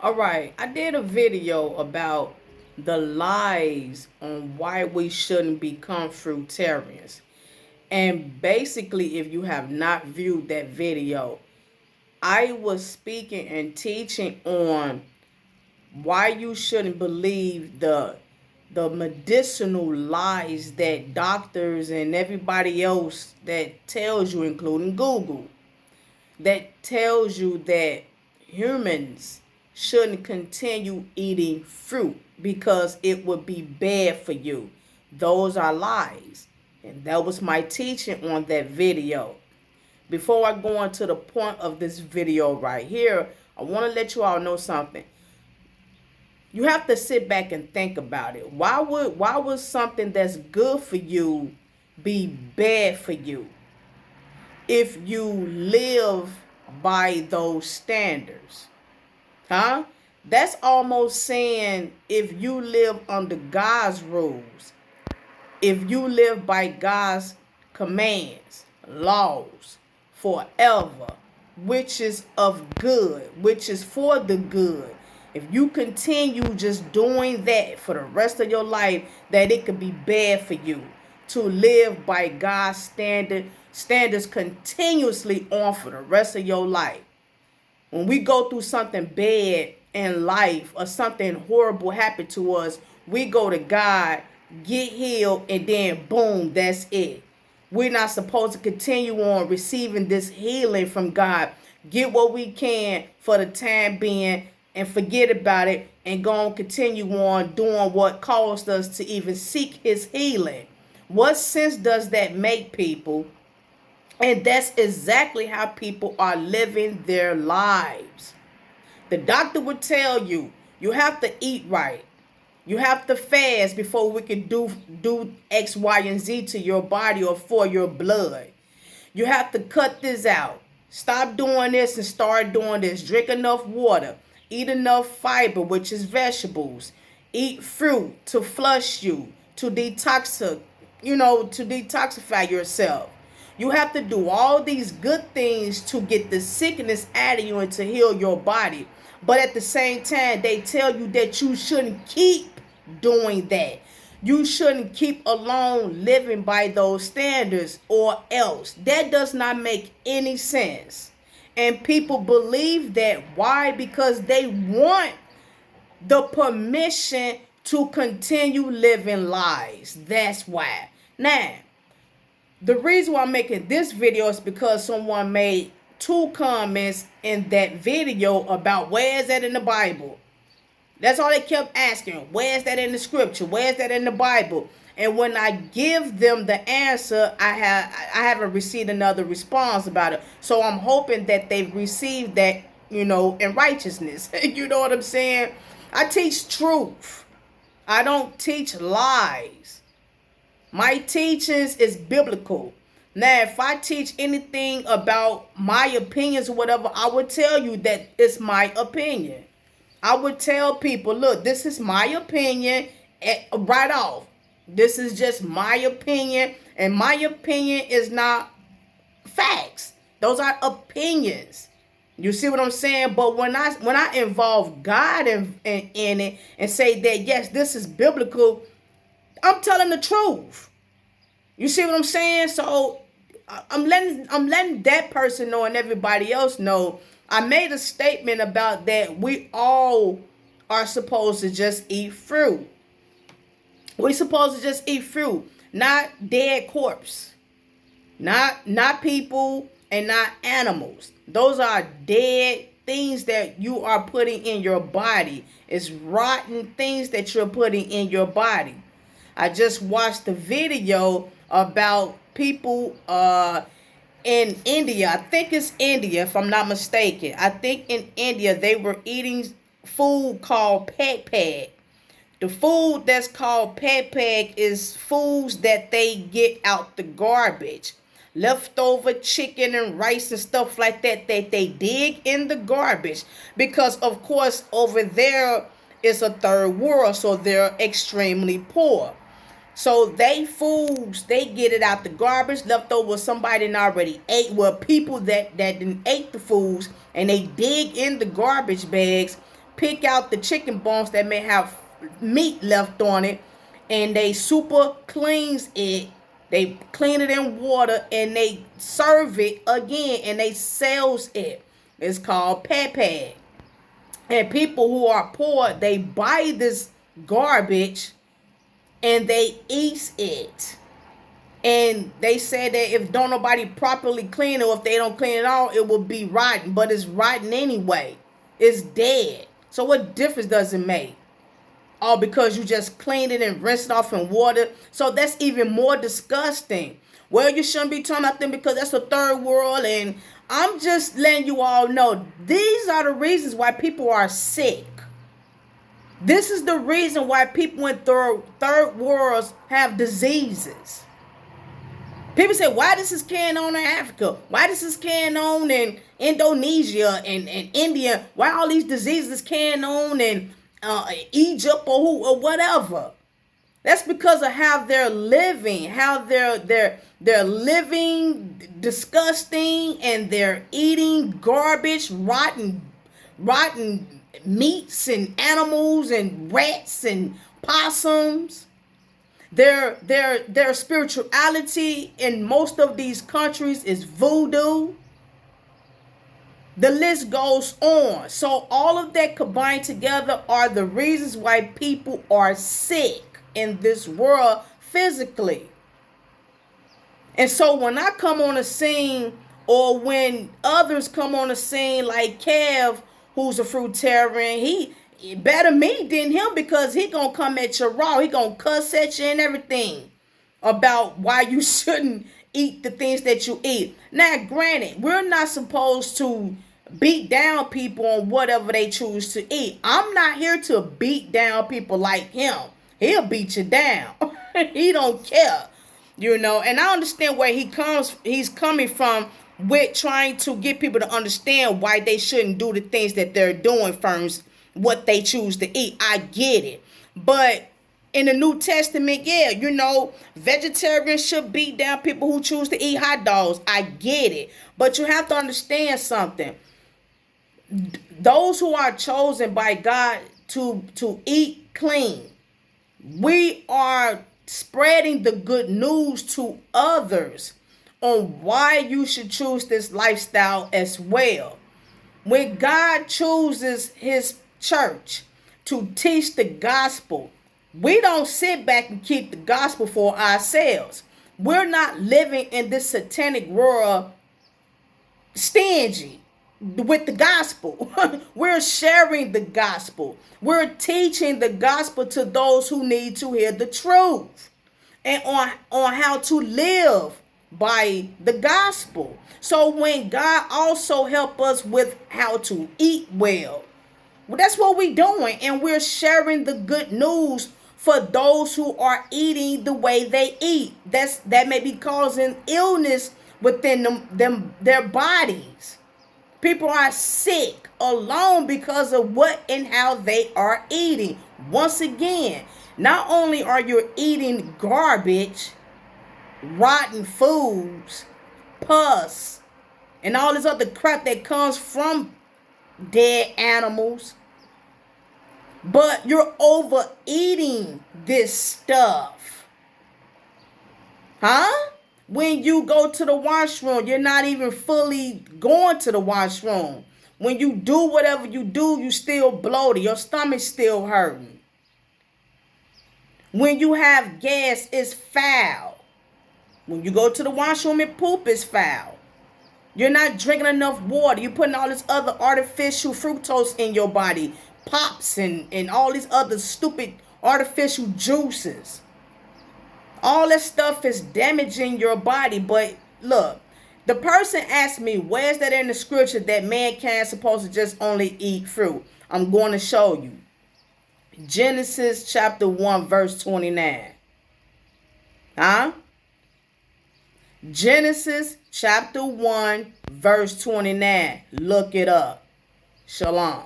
All right, I did a video about the lies on why we shouldn't become fruitarians. And basically, if you have not viewed that video, I was speaking and teaching on why you shouldn't believe the medicinal lies that doctors and everybody else that tells you, including Google, that tells you that humans shouldn't continue eating fruit because it would be bad for you. Those are lies. And that was my teaching on that video. Before I go on to the point of this video right here, I want to let you all know something. You have to sit back and think about it. Why would something that's good for you be bad for you if you live by those standards? Huh? That's almost saying if you live under God's rules, if you live by God's commands, laws forever, which is of good, which is for the good. If you continue just doing that for the rest of your life, that it could be bad for you to live by God's standards continuously on for the rest of your life. When we go through something bad in life or something horrible happen to us, we go to God, get healed, and then boom, that's it. We're not supposed to continue on receiving this healing from God. Get what we can for the time being and forget about it and go and continue on doing what caused us to even seek his healing. What sense does that make, people? And that's exactly how people are living their lives. The doctor would tell you, you have to eat right. You have to fast before we can do X, Y, and Z to your body or for your blood. You have to cut this out. Stop doing this and start doing this. Drink enough water. Eat enough fiber, which is vegetables. Eat fruit to flush you, to detoxify yourself. You have to do all these good things to get the sickness out of you and to heal your body. But at the same time, they tell you that you shouldn't keep doing that. You shouldn't keep alone living by those standards or else. That does not make any sense. And people believe that. Why? Because they want the permission to continue living lies. That's why. Now, the reason why I'm making this video is because someone made 2 comments in that video about where is that in the Bible. That's all they kept asking. Where is that in the scripture? Where is that in the Bible? And when I give them the answer, I haven't received another response about it. So I'm hoping that they've received that, in righteousness. You know what I'm saying? I teach truth. I don't teach lies. My teachings is biblical. Now, if I teach anything about my opinions or whatever, I would tell you that it's my opinion. I would tell people, look, this is my opinion right off. This is just my opinion, and my opinion is not facts. Those are opinions. You see what I'm saying? But when I involve God in it and say that, yes, this is biblical, I'm telling the truth. You see what I'm saying? So I'm letting that person know and everybody else know. I made a statement about that we all are supposed to just eat fruit. We're supposed to just eat fruit, not dead corpse, not people and not animals. Those are dead things that you are putting in your body. It's rotten things that you're putting in your body. I just watched a video about people in India. I think it's India, if I'm not mistaken. I think in India they were eating food called peg. The food that's called peg is foods that they get out the garbage. Leftover chicken and rice and stuff like that they dig in the garbage. Because, of course, over there is a third world, so they're extremely poor. So they foods, they get it out the garbage, left over somebody and already ate. Well, people that didn't ate the foods and they dig in the garbage bags, pick out the chicken bones that may have meat left on it, and they super cleans it. They clean it in water and they serve it again and they sells it. It's called pepe. And people who are poor, they buy this garbage and they eat it. And they say that if don't nobody properly clean it, or if they don't clean it all, it will be rotten. But it's rotten anyway. It's dead. So what difference does it make? All because you just cleaned it and rinsed it off in water. So that's even more disgusting. Well, you shouldn't be talking about them because that's the third world. And I'm just letting you all know, these are the reasons why people are sick. This is the reason why people in third worlds have diseases. People say, why this is carrying on in Africa? Why this is carrying on in Indonesia and India? Why all these diseases carrying on in Egypt or whatever? That's because of how they're living, how they're living disgusting, and they're eating garbage, rotten meats and animals and rats and possums. Their spirituality in most of these countries is voodoo. The list goes on. So all of that combined together are the reasons why people are sick in this world physically. And so when I come on the scene, or when others come on the scene like Kev, who's a fruitarian, he better me than him, because he gonna come at you raw. He gonna cuss at you and everything about why you shouldn't eat the things that you eat. Now, granted, we're not supposed to beat down people on whatever they choose to eat. I'm not here to beat down people like him. He'll beat you down. He don't care, you know. And I understand where he's coming from with trying to get people to understand why they shouldn't do the things that they're doing first, what they choose to eat. I get it. But in the New Testament, yeah, you know, vegetarians should beat down people who choose to eat hot dogs. I get it. But you have to understand something. Those who are chosen by God to eat clean, we are spreading the good news to others on why you should choose this lifestyle as well. When God chooses his church to teach the gospel, we don't sit back and keep the gospel for ourselves. We're not living in this satanic world stingy with the gospel. We're sharing the gospel. We're teaching the gospel to those who need to hear the truth and on how to live by the gospel. So when God also help us with how to eat well, that's what we're doing, and we're sharing the good news for those who are eating the way they eat. That may be causing illness within their bodies. People are sick alone because of what and how they are eating. Once again, not only are you eating garbage, rotten foods, pus, and all this other crap that comes from dead animals, but you're overeating this stuff. Huh? When you go to the washroom, you're not even fully going to the washroom. When you do whatever you do, you still bloated. Your stomach's still hurting. When you have gas, it's foul. When you go to the washroom and poop, it's foul. You're not drinking enough water. You're putting all this other artificial fructose in your body. Pops and all these other stupid artificial juices. All that stuff is damaging your body. But look, the person asked me, where's that in the scripture that mankind supposed to just only eat fruit? I'm going to show you. Genesis chapter 1 verse 29. Huh? Genesis chapter 1 verse 29. Look it up. Shalom.